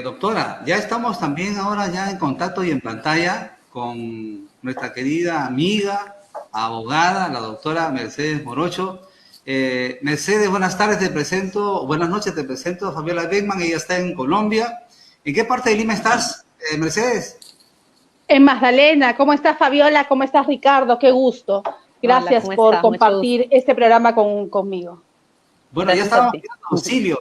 Doctora, ya estamos también ahora ya en contacto y en pantalla con nuestra querida amiga, abogada, la doctora Mercedes Morocho. Mercedes, buenas tardes, buenas noches, te presento a Fabiola Beckman, ella está en Colombia. ¿En qué parte de Lima estás, Mercedes? En Magdalena, ¿cómo estás, Fabiola? ¿Cómo estás, Ricardo? Qué gusto. Gracias Hola, por compartir este programa conmigo. Bueno, ya Gracias a estábamos ti. pidiendo auxilio,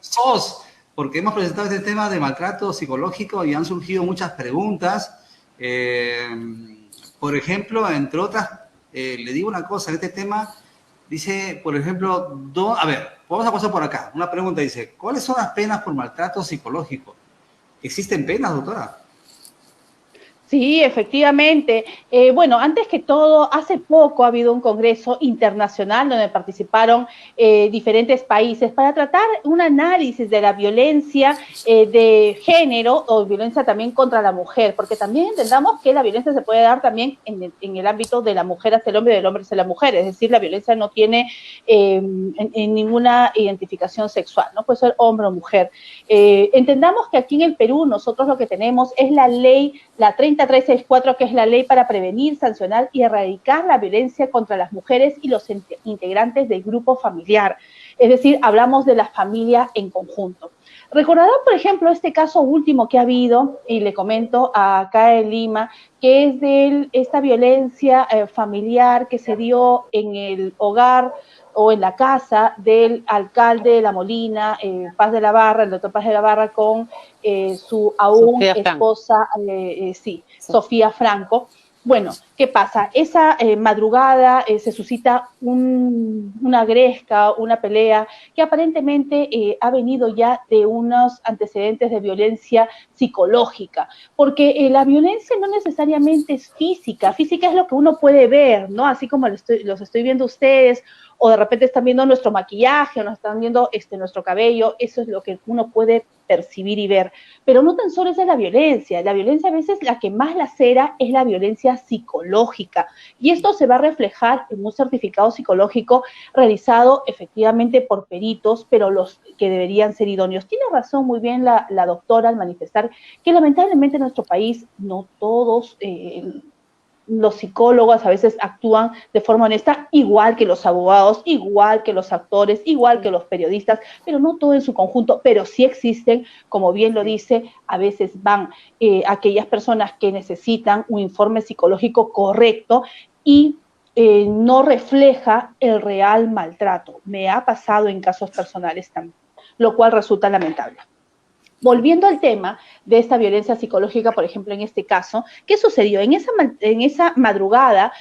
porque hemos presentado este tema de maltrato psicológico y han surgido muchas preguntas. Eh, por ejemplo, entre otras, le digo una cosa, este tema dice, por ejemplo, a ver, vamos a pasar por acá. Una pregunta dice, ¿cuáles son las penas por maltrato psicológico? ¿Existen penas, doctora? Sí, efectivamente. Bueno, antes que todo, hace poco ha habido un congreso internacional donde participaron diferentes países para tratar un análisis de la violencia de género o violencia también contra la mujer, porque también entendamos que la violencia se puede dar también en el ámbito de la mujer hacia el hombre y del hombre hacia la mujer, es decir, la violencia no tiene en ninguna identificación sexual, no puede ser hombre o mujer. Entendamos que aquí en el Perú nosotros lo que tenemos es la ley, la 30364, que es la ley para prevenir, sancionar y erradicar la violencia contra las mujeres y los integrantes del grupo familiar. Es decir, hablamos de la familia en conjunto. Recordarán, por ejemplo, este caso último que ha habido, y le comento acá en Lima, que es de esta violencia familiar que se dio en el hogar o en la casa del alcalde de La Molina, Paz de la Barra, el doctor Paz de la Barra, con su aún Sofía esposa, sí, Sofía Franco. Bueno, ¿qué pasa? Esa madrugada se suscita una gresca, una pelea que aparentemente ha venido ya de unos antecedentes de violencia psicológica, porque la violencia no necesariamente es física, física es lo que uno puede ver, ¿no? Así como los estoy viendo ustedes, o de repente están viendo nuestro maquillaje, o nos están viendo nuestro cabello, eso es lo que uno puede percibir y ver, pero no tan solo esa es la violencia a veces la que más lacera es la violencia psicológica, y esto se va a reflejar en un certificado psicológico realizado efectivamente por peritos, pero los que deberían ser idóneos. Tiene razón muy bien la doctora al manifestar que lamentablemente en nuestro país no todos los psicólogos a veces actúan de forma honesta, igual que los abogados, igual que los actores, igual que los periodistas, pero no todo en su conjunto, pero sí existen, como bien lo dice, a veces van aquellas personas que necesitan un informe psicológico correcto y no refleja el real maltrato. Me ha pasado en casos personales también, lo cual resulta lamentable. Volviendo al tema de esta violencia psicológica, por ejemplo, en este caso, ¿qué sucedió? En esa madrugada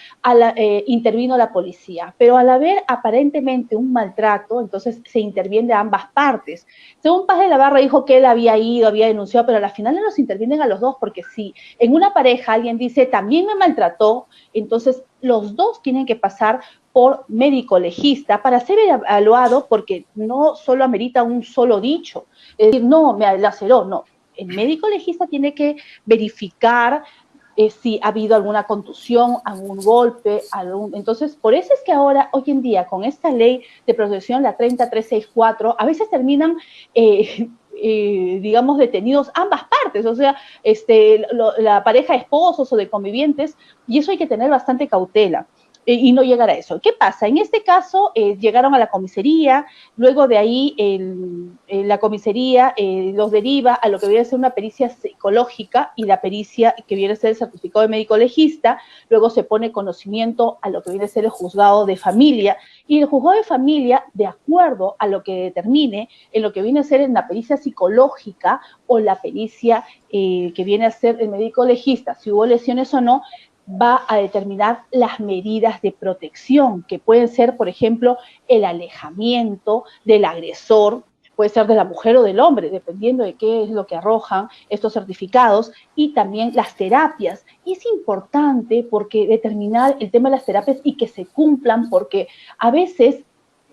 intervino la policía, pero al haber aparentemente un maltrato, entonces se interviene a ambas partes. Según Paz de la Barra dijo que él había ido, había denunciado, pero al final los intervienen a los dos, porque si en una pareja alguien dice, también me maltrató, entonces los dos tienen que pasar por médico legista para ser evaluado, porque no solo amerita un solo dicho, es decir, no, me laceró, no. El médico legista tiene que verificar si ha habido alguna contusión, algún golpe, entonces, por eso es que ahora, hoy en día, con esta ley de protección, la 30364, a veces terminan digamos, detenidos ambas partes, o sea, la pareja de esposos o de convivientes, y eso hay que tener bastante cautela. Y no llegar a eso. ¿Qué pasa? En este caso llegaron a la comisaría, luego de ahí la comisaría los deriva a lo que viene a ser una pericia psicológica y la pericia que viene a ser el certificado de médico legista, luego se pone conocimiento a lo que viene a ser el juzgado de familia, y el juzgado de familia, de acuerdo a lo que determine en lo que viene a ser en la pericia psicológica o la pericia que viene a ser el médico legista, si hubo lesiones o no, va a determinar las medidas de protección, que pueden ser, por ejemplo, el alejamiento del agresor, puede ser de la mujer o del hombre, dependiendo de qué es lo que arrojan estos certificados, y también las terapias. Y es importante porque determinar el tema de las terapias y que se cumplan, porque a veces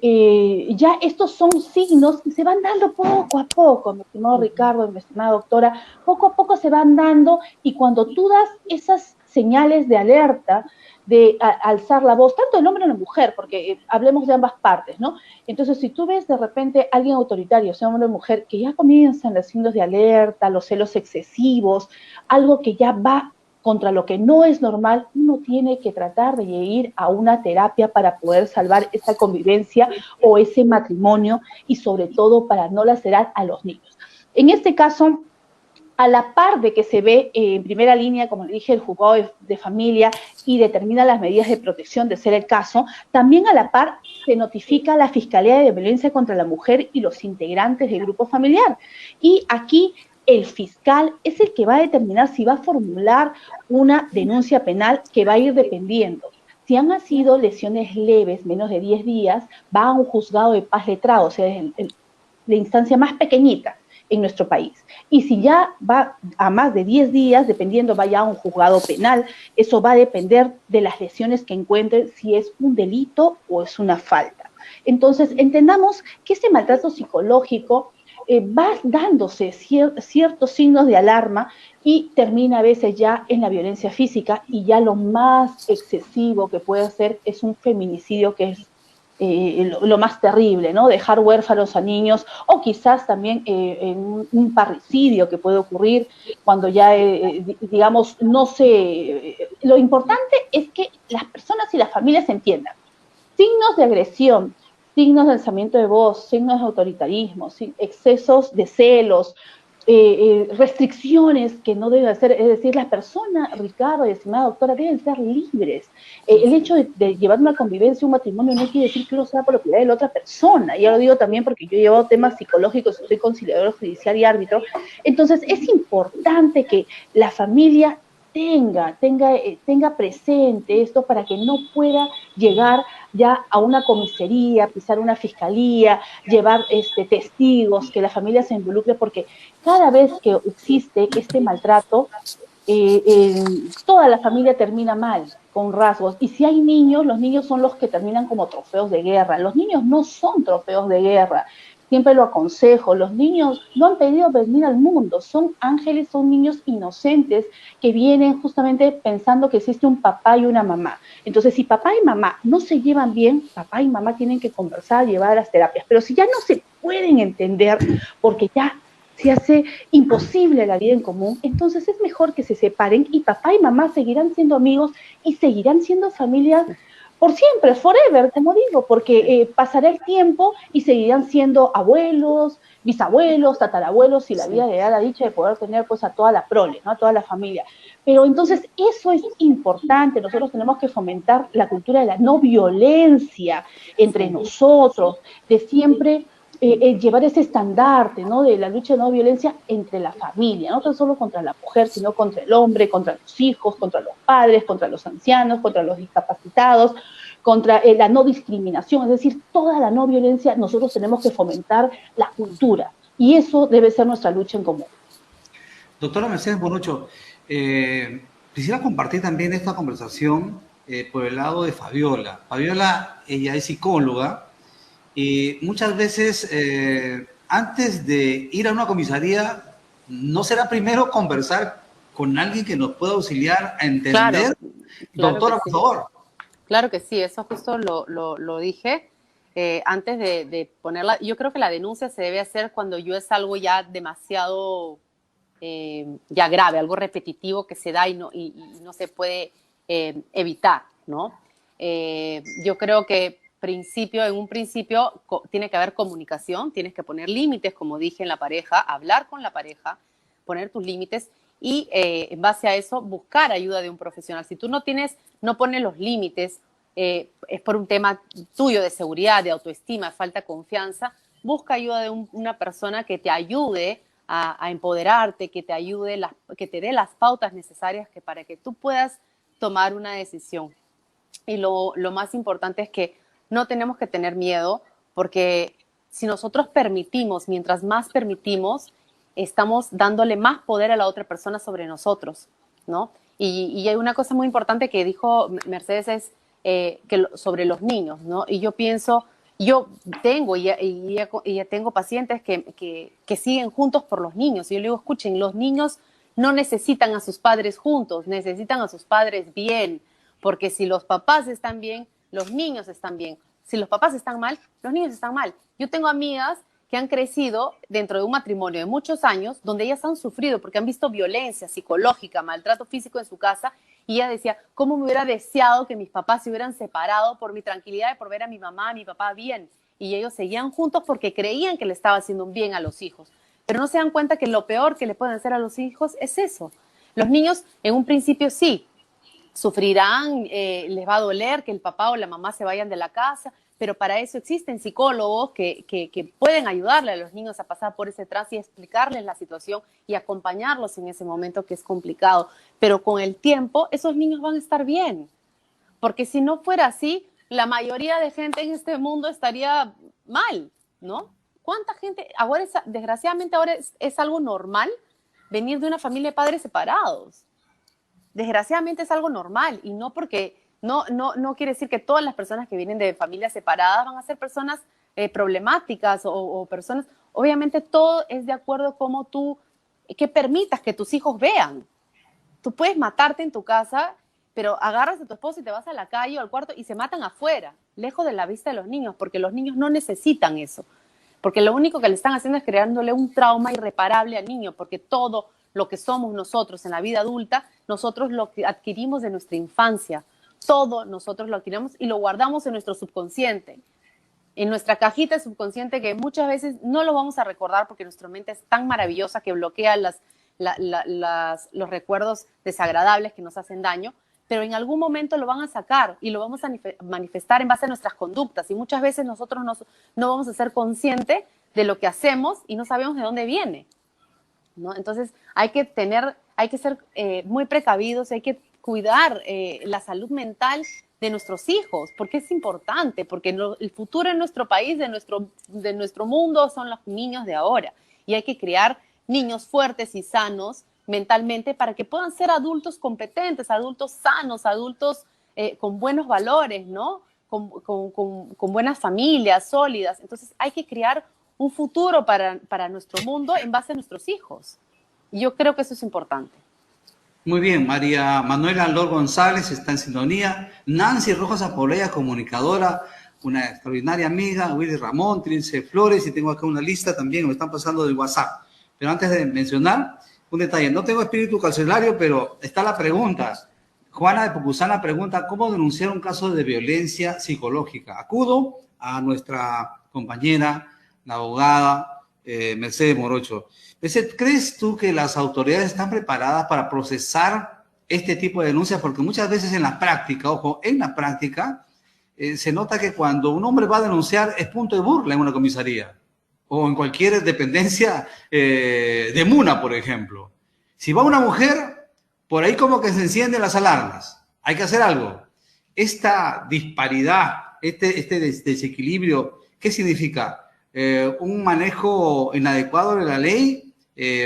ya estos son signos que se van dando poco a poco, mi estimado Ricardo, mi estimada doctora, poco a poco se van dando, y cuando tú das esas señales de alerta, de alzar la voz, tanto el hombre como la mujer, porque hablemos de ambas partes, ¿no? Entonces, si tú ves de repente a alguien autoritario, sea hombre o mujer, que ya comienzan los signos de alerta, los celos excesivos, algo que ya va contra lo que no es normal, uno tiene que tratar de ir a una terapia para poder salvar esa convivencia o ese matrimonio y sobre todo para no lacerar a los niños. En este caso, a la par de que se ve en primera línea, como le dije, el juzgado de familia y determina las medidas de protección de ser el caso, también a la par se notifica a la Fiscalía de Violencia contra la Mujer y los integrantes del grupo familiar. Y aquí el fiscal es el que va a determinar si va a formular una denuncia penal que va a ir dependiendo. Si han sido lesiones leves, menos de 10 días, va a un juzgado de paz letrado, o sea, la instancia más pequeñita en nuestro país. Y si ya va a más de 10 días, dependiendo, vaya a un juzgado penal, eso va a depender de las lesiones que encuentren, si es un delito o es una falta. Entonces, entendamos que este maltrato psicológico va dándose ciertos signos de alarma y termina a veces ya en la violencia física, y ya lo más excesivo que puede hacer es un feminicidio, que es lo más terrible, ¿no? Dejar huérfanos a niños, o quizás también en un parricidio que puede ocurrir cuando ya, digamos, no sé. Lo importante es que las personas y las familias entiendan signos de agresión, signos de alzamiento de voz, signos de autoritarismo, excesos de celos, restricciones que no deben ser, es decir, las personas, Ricardo y estimada doctora, deben ser libres. El hecho de llevar una convivencia, un matrimonio, no quiere decir que uno sea propiedad de la otra persona. Ya lo digo también porque yo llevo temas psicológicos, soy conciliadora judicial y árbitro. Entonces, es importante que la familia tenga presente esto para que no pueda llegar ya a una comisaría, pisar una fiscalía, llevar testigos, que la familia se involucre, porque cada vez que existe este maltrato, toda la familia termina mal, con rasgos. Y si hay niños, los niños son los que terminan como trofeos de guerra. Los niños no son trofeos de guerra. Siempre lo aconsejo, los niños no han pedido venir al mundo, son ángeles, son niños inocentes que vienen justamente pensando que existe un papá y una mamá. Entonces, si papá y mamá no se llevan bien, papá y mamá tienen que conversar, llevar a las terapias. Pero si ya no se pueden entender, porque ya se hace imposible la vida en común, entonces es mejor que se separen, y papá y mamá seguirán siendo amigos y seguirán siendo familias por siempre, forever, como digo, porque pasará el tiempo y seguirán siendo abuelos, bisabuelos, tatarabuelos, y la vida le da la dicha de poder tener pues a toda la prole, ¿no? A toda la familia. Pero entonces eso es importante. Nosotros tenemos que fomentar la cultura de la no violencia entre nosotros, de siempre llevar ese estandarte, ¿no? De la lucha de no violencia entre la familia, no tan solo contra la mujer, sino contra el hombre, contra los hijos, contra los padres, contra los ancianos, contra los discapacitados, contra la no discriminación, es decir, toda la no violencia. Nosotros tenemos que fomentar la cultura, y eso debe ser nuestra lucha en común. Doctora Mercedes Bonuccio, quisiera compartir también esta conversación por el lado de Fabiola. Fabiola, ella es psicóloga, y muchas veces antes de ir a una comisaría, ¿no será primero conversar con alguien que nos pueda auxiliar a entender? Claro, Doctora, por favor. Claro que sí, eso justo lo dije antes de ponerla. Yo creo que la denuncia se debe hacer cuando yo es algo ya demasiado ya grave, algo repetitivo que se da y no se puede evitar, ¿no? Yo creo que en un principio tiene que haber comunicación, tienes que poner límites, como dije, en la pareja, hablar con la pareja, poner tus límites y en base a eso buscar ayuda de un profesional. Si tú no pones los límites, es por un tema tuyo de seguridad, de autoestima, falta de confianza, busca ayuda de una persona que te ayude a empoderarte, que te ayude, que te dé las pautas necesarias para que tú puedas tomar una decisión. Y lo más importante es que no tenemos que tener miedo, porque si nosotros mientras más permitimos, estamos dándole más poder a la otra persona sobre nosotros, ¿no? Y hay una cosa muy importante que dijo Mercedes, es sobre los niños, ¿no? Y yo pienso, yo tengo tengo pacientes que siguen juntos por los niños, y yo le digo, escuchen, los niños no necesitan a sus padres juntos, necesitan a sus padres bien, porque si los papás están bien, los niños están bien. Si los papás están mal, los niños están mal. Yo tengo amigas que han crecido dentro de un matrimonio de muchos años, donde ellas han sufrido porque han visto violencia psicológica, maltrato físico en su casa, y ella decía, ¿cómo me hubiera deseado que mis papás se hubieran separado por mi tranquilidad y por ver a mi mamá, a mi papá bien? Y ellos seguían juntos porque creían que le estaba haciendo un bien a los hijos. Pero no se dan cuenta que lo peor que le pueden hacer a los hijos es eso. Los niños en un principio sí, sufrirán, les va a doler que el papá o la mamá se vayan de la casa, pero para eso existen psicólogos que pueden ayudarle a los niños a pasar por ese trance y explicarles la situación y acompañarlos en ese momento que es complicado. Pero con el tiempo, esos niños van a estar bien. Porque si no fuera así, la mayoría de gente en este mundo estaría mal, ¿no? ¿Cuánta gente? Ahora desgraciadamente ahora es algo normal venir de una familia de padres separados. Desgraciadamente es algo normal y no porque no quiere decir que todas las personas que vienen de familias separadas van a ser personas problemáticas o personas. Obviamente todo es de acuerdo a cómo tú, que permitas que tus hijos vean. Tú puedes matarte en tu casa, pero agarras a tu esposo y te vas a la calle o al cuarto y se matan afuera, lejos de la vista de los niños, porque los niños no necesitan eso. Porque lo único que le están haciendo es creándole un trauma irreparable al niño, porque todo lo que somos nosotros en la vida adulta, nosotros lo que adquirimos de nuestra infancia. Todo nosotros lo adquirimos y lo guardamos en nuestro subconsciente, en nuestra cajita subconsciente que muchas veces no lo vamos a recordar porque nuestra mente es tan maravillosa que bloquea los recuerdos desagradables que nos hacen daño, pero en algún momento lo van a sacar y lo vamos a manifestar en base a nuestras conductas y muchas veces nosotros no vamos a ser conscientes de lo que hacemos y no sabemos de dónde viene, ¿no? Entonces hay que ser muy precavidos, hay que cuidar la salud mental de nuestros hijos, porque es importante, porque el futuro en nuestro país, de nuestro mundo, son los niños de ahora, y hay que criar niños fuertes y sanos mentalmente para que puedan ser adultos competentes, adultos sanos, adultos con buenos valores, ¿no? Con buenas familias sólidas. Entonces hay que crear un futuro para nuestro mundo en base a nuestros hijos. Y yo creo que eso es importante. Muy bien, María Manuela Lor González está en sintonía. Nancy Rojas Apolea, comunicadora, una extraordinaria amiga. Willy Ramón, Trince Flores, y tengo acá una lista también, me están pasando del WhatsApp. Pero antes de mencionar un detalle, no tengo espíritu carcelario, pero está la pregunta. Juana de Pucusana pregunta, ¿cómo denunciar un caso de violencia psicológica? Acudo a nuestra compañera, la abogada Mercedes Morocho. ¿Crees tú que las autoridades están preparadas para procesar este tipo de denuncias? Porque muchas veces en la práctica, ojo, en la práctica, se nota que cuando un hombre va a denunciar es punto de burla en una comisaría o en cualquier dependencia de Muna, por ejemplo. Si va una mujer, por ahí como que se encienden las alarmas. Hay que hacer algo. Esta disparidad, este desequilibrio, ¿qué significa? Un manejo inadecuado de la ley,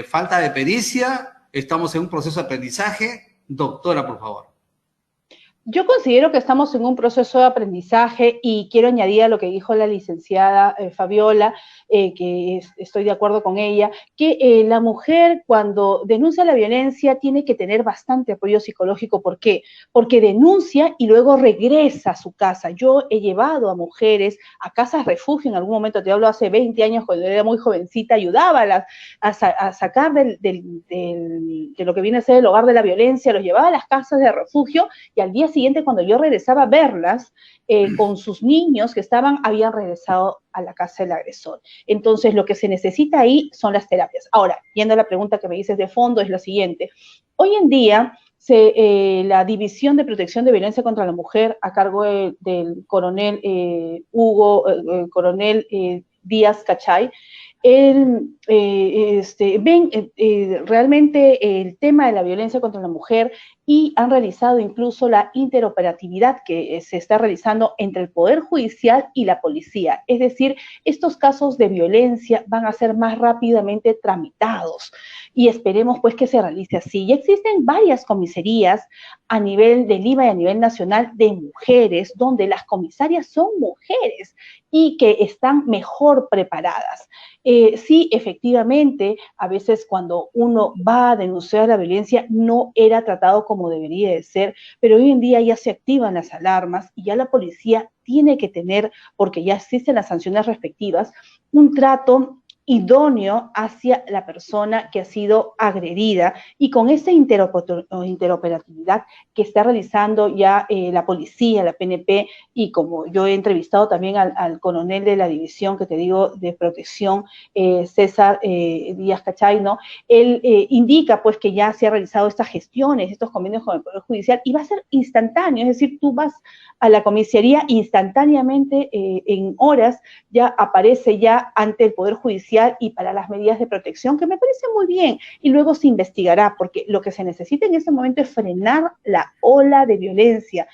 falta de pericia, estamos en un proceso de aprendizaje. Doctora, por favor. Yo considero que estamos en un proceso de aprendizaje y quiero añadir a lo que dijo la licenciada Fabiola, que estoy de acuerdo con ella, que la mujer cuando denuncia la violencia tiene que tener bastante apoyo psicológico. ¿Por qué? Porque denuncia y luego regresa a su casa. Yo he llevado a mujeres a casas refugio en algún momento, te hablo hace 20 años, cuando era muy jovencita, ayudaba a sacar de lo que viene a ser el hogar de la violencia, los llevaba a las casas de refugio y al día siguiente, cuando yo regresaba a verlas con sus niños que habían regresado a la casa del agresor. Entonces, lo que se necesita ahí son las terapias. Ahora, yendo a la pregunta que me dices de fondo, es lo siguiente. Hoy en día, la División de Protección de Violencia contra la Mujer, a cargo del coronel coronel Díaz Cachay, realmente el tema de la violencia contra la mujer y han realizado incluso la interoperatividad que se está realizando entre el Poder Judicial y la policía. Es decir, estos casos de violencia van a ser más rápidamente tramitados y esperemos pues que se realice así. Ya existen varias comisarías a nivel de Lima y a nivel nacional de mujeres, donde las comisarias son mujeres y que están mejor preparadas. Sí, efectivamente, a veces cuando uno va a denunciar la violencia no era tratado como debería de ser, pero hoy en día ya se activan las alarmas y ya la policía tiene que tener, porque ya existen las sanciones respectivas, un trato idóneo hacia la persona que ha sido agredida y con esa interoperatividad que está realizando ya la policía, la PNP y como yo he entrevistado también al coronel de la división que te digo de protección, César Díaz Cachay, ¿no? Él indica pues que ya se ha realizado estas gestiones, estos convenios con el Poder Judicial y va a ser instantáneo, es decir, tú vas a la comisaría instantáneamente en horas ya aparece ya ante el Poder Judicial y para las medidas de protección, que me parece muy bien, y luego se investigará, porque lo que se necesita en este momento es frenar la ola de violencia.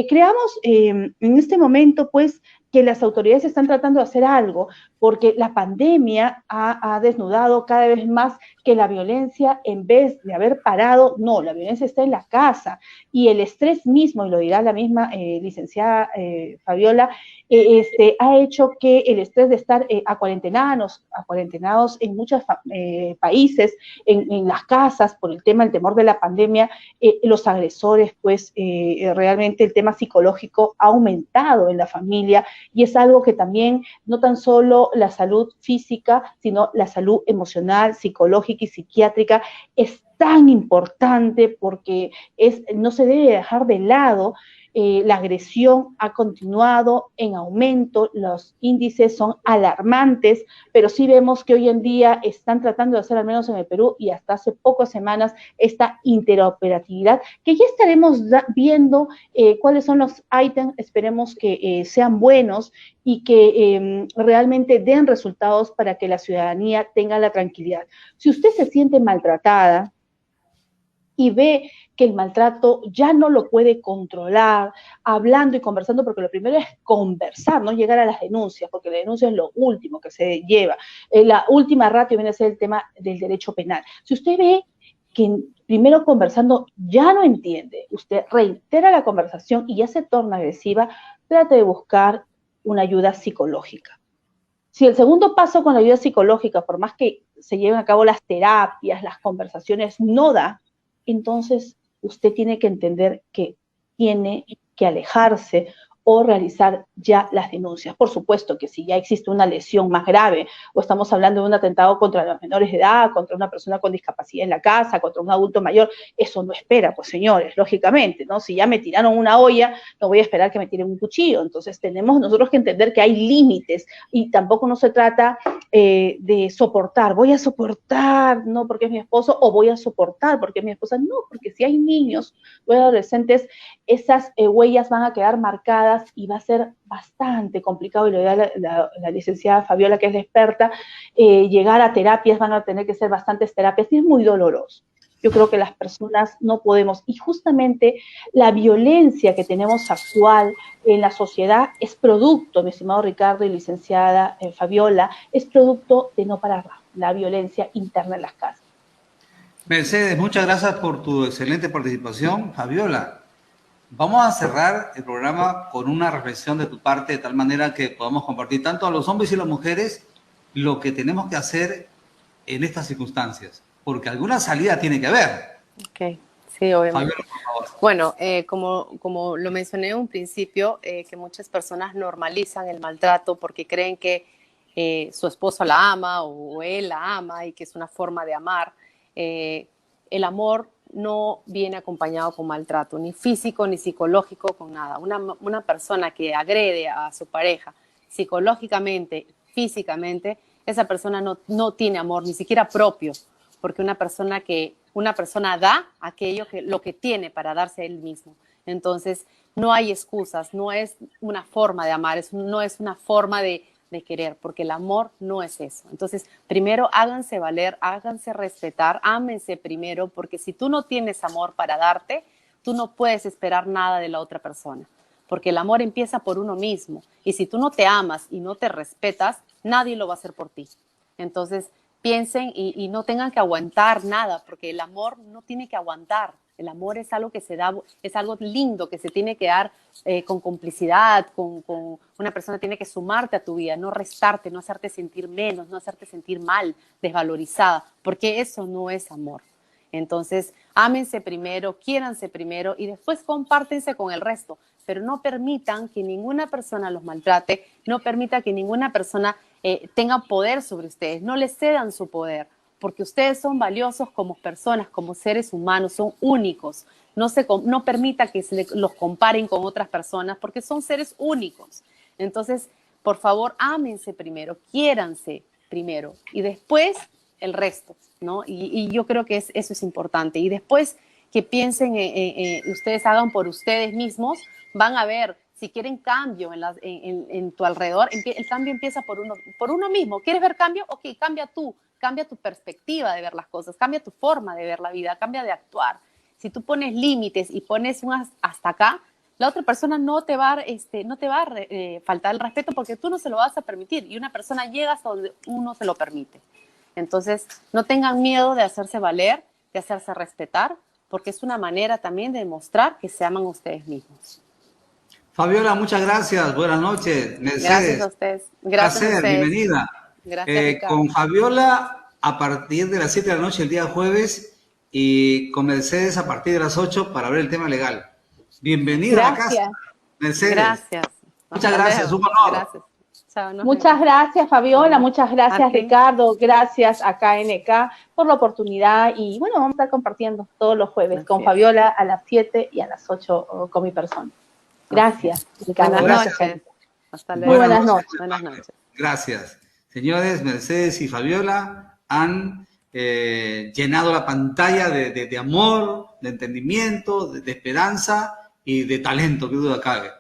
Creamos en este momento, pues, que las autoridades están tratando de hacer algo, porque la pandemia ha desnudado cada vez más que la violencia, en vez de haber parado, no, la violencia está en la casa, y el estrés mismo, y lo dirá la misma licenciada Fabiola, ha hecho que el estrés de estar acuarentenados en muchos países, en las casas, por el tema, el temor de la pandemia, los agresores, pues realmente el tema psicológico ha aumentado en la familia y es algo que también no tan solo la salud física, sino la salud emocional, psicológica y psiquiátrica es tan importante porque no se debe dejar de lado. La agresión ha continuado en aumento, los índices son alarmantes, pero sí vemos que hoy en día están tratando de hacer, al menos en el Perú, y hasta hace pocas semanas, esta interoperatividad, que ya estaremos viendo cuáles son los ítems, esperemos que sean buenos y que realmente den resultados para que la ciudadanía tenga la tranquilidad. Si usted se siente maltratada, y ve que el maltrato ya no lo puede controlar, hablando y conversando, porque lo primero es conversar, no llegar a las denuncias, porque la denuncia es lo último que se lleva. La última ratio viene a ser el tema del derecho penal. Si usted ve que primero conversando ya no entiende, usted reitera la conversación y ya se torna agresiva, trate de buscar una ayuda psicológica. Si el segundo paso con la ayuda psicológica, por más que se lleven a cabo las terapias, las conversaciones, no da, entonces usted tiene que entender que tiene que alejarse o realizar ya las denuncias. Por supuesto que si ya existe una lesión más grave o estamos hablando de un atentado contra los menores de edad, contra una persona con discapacidad en la casa, contra un adulto mayor, eso no espera, pues señores, lógicamente, ¿no? Si ya me tiraron una olla, no voy a esperar que me tiren un cuchillo. Entonces tenemos nosotros que entender que hay límites y tampoco no se trata de soportar, voy a soportar, no porque es mi esposo, o voy a soportar porque es mi esposa, no, porque si hay niños o adolescentes, esas huellas van a quedar marcadas y va a ser bastante complicado, y lo dirá la licenciada Fabiola, que es la experta, llegar a terapias, van a tener que ser bastantes terapias, y es muy doloroso. Yo creo que las personas no podemos, y justamente la violencia que tenemos actual en la sociedad es producto, mi estimado Ricardo y licenciada Fabiola, es producto de no parar la violencia interna en las casas. Mercedes, muchas gracias por tu excelente participación. Fabiola, vamos a cerrar el programa con una reflexión de tu parte, de tal manera que podamos compartir tanto a los hombres y las mujeres lo que tenemos que hacer en estas circunstancias, porque alguna salida tiene que haber. Ok, sí, obviamente. Fabiola, por favor. Bueno, como lo mencioné en un principio, que muchas personas normalizan el maltrato porque creen que su esposo la ama o él la ama y que es una forma de amar. El amor no viene acompañado con maltrato, ni físico ni psicológico, con nada. Una persona que agrede a su pareja psicológicamente, físicamente, esa persona no tiene amor, ni siquiera propio, porque una persona da aquello lo que tiene para darse a él mismo. Entonces, no hay excusas, no es una forma de amar, no es una forma de querer, porque el amor no es eso. Entonces, primero háganse valer, háganse respetar, ámense primero, porque si tú no tienes amor para darte, tú no puedes esperar nada de la otra persona, porque el amor empieza por uno mismo. Y si tú no te amas y no te respetas, nadie lo va a hacer por ti. Entonces, piensen y no tengan que aguantar nada, porque el amor no tiene que aguantar. El amor es algo que se da, es algo lindo que se tiene que dar con complicidad, con una persona tiene que sumarte a tu vida, no restarte, no hacerte sentir menos, no hacerte sentir mal, desvalorizada, porque eso no es amor. Entonces, ámense primero, quiéranse primero y después compártense con el resto, pero no permitan que ninguna persona los maltrate, no permita que ninguna persona tenga poder sobre ustedes, no les cedan su poder, porque ustedes son valiosos como personas, como seres humanos, son únicos. No permita que los comparen con otras personas, porque son seres únicos. Entonces, por favor, ámense primero, quiéranse primero y después el resto, ¿no? Y yo creo que eso es importante. Y después que piensen, ustedes hagan por ustedes mismos, van a ver si quieren cambio en tu alrededor. El cambio empieza por uno mismo. ¿Quieres ver cambio? Ok, cambia tú. Cambia tu perspectiva de ver las cosas, cambia tu forma de ver la vida, cambia de actuar. Si tú pones límites y pones un hasta acá, la otra persona no te va a faltar el respeto porque tú no se lo vas a permitir y una persona llega hasta donde uno se lo permite. Entonces, no tengan miedo de hacerse valer, de hacerse respetar, porque es una manera también de demostrar que se aman ustedes mismos. Fabiola, muchas gracias. Buenas noches. Mercedes. Gracias a ustedes. Gracias a ustedes. Bienvenida. Gracias, Ricardo. Con Fabiola a partir de las 7 de la noche el día jueves y con Mercedes a partir de las 8 para ver el tema legal. Bienvenida a la casa, Mercedes. Gracias. Muchas gracias, un honor. Gracias. Chao, muchas gracias, Fabiola, muchas gracias, Ricardo, gracias a KNK por la oportunidad y bueno, vamos a estar compartiendo todos los jueves con Fabiola a las 7 y a las 8 con mi persona. Gracias, Ricardo. Buenas noches. Hasta luego. Muy buenas noches. Buenas noches. Gracias. Señores, Mercedes y Fabiola han llenado la pantalla de amor, de entendimiento, de esperanza y de talento, que duda cabe.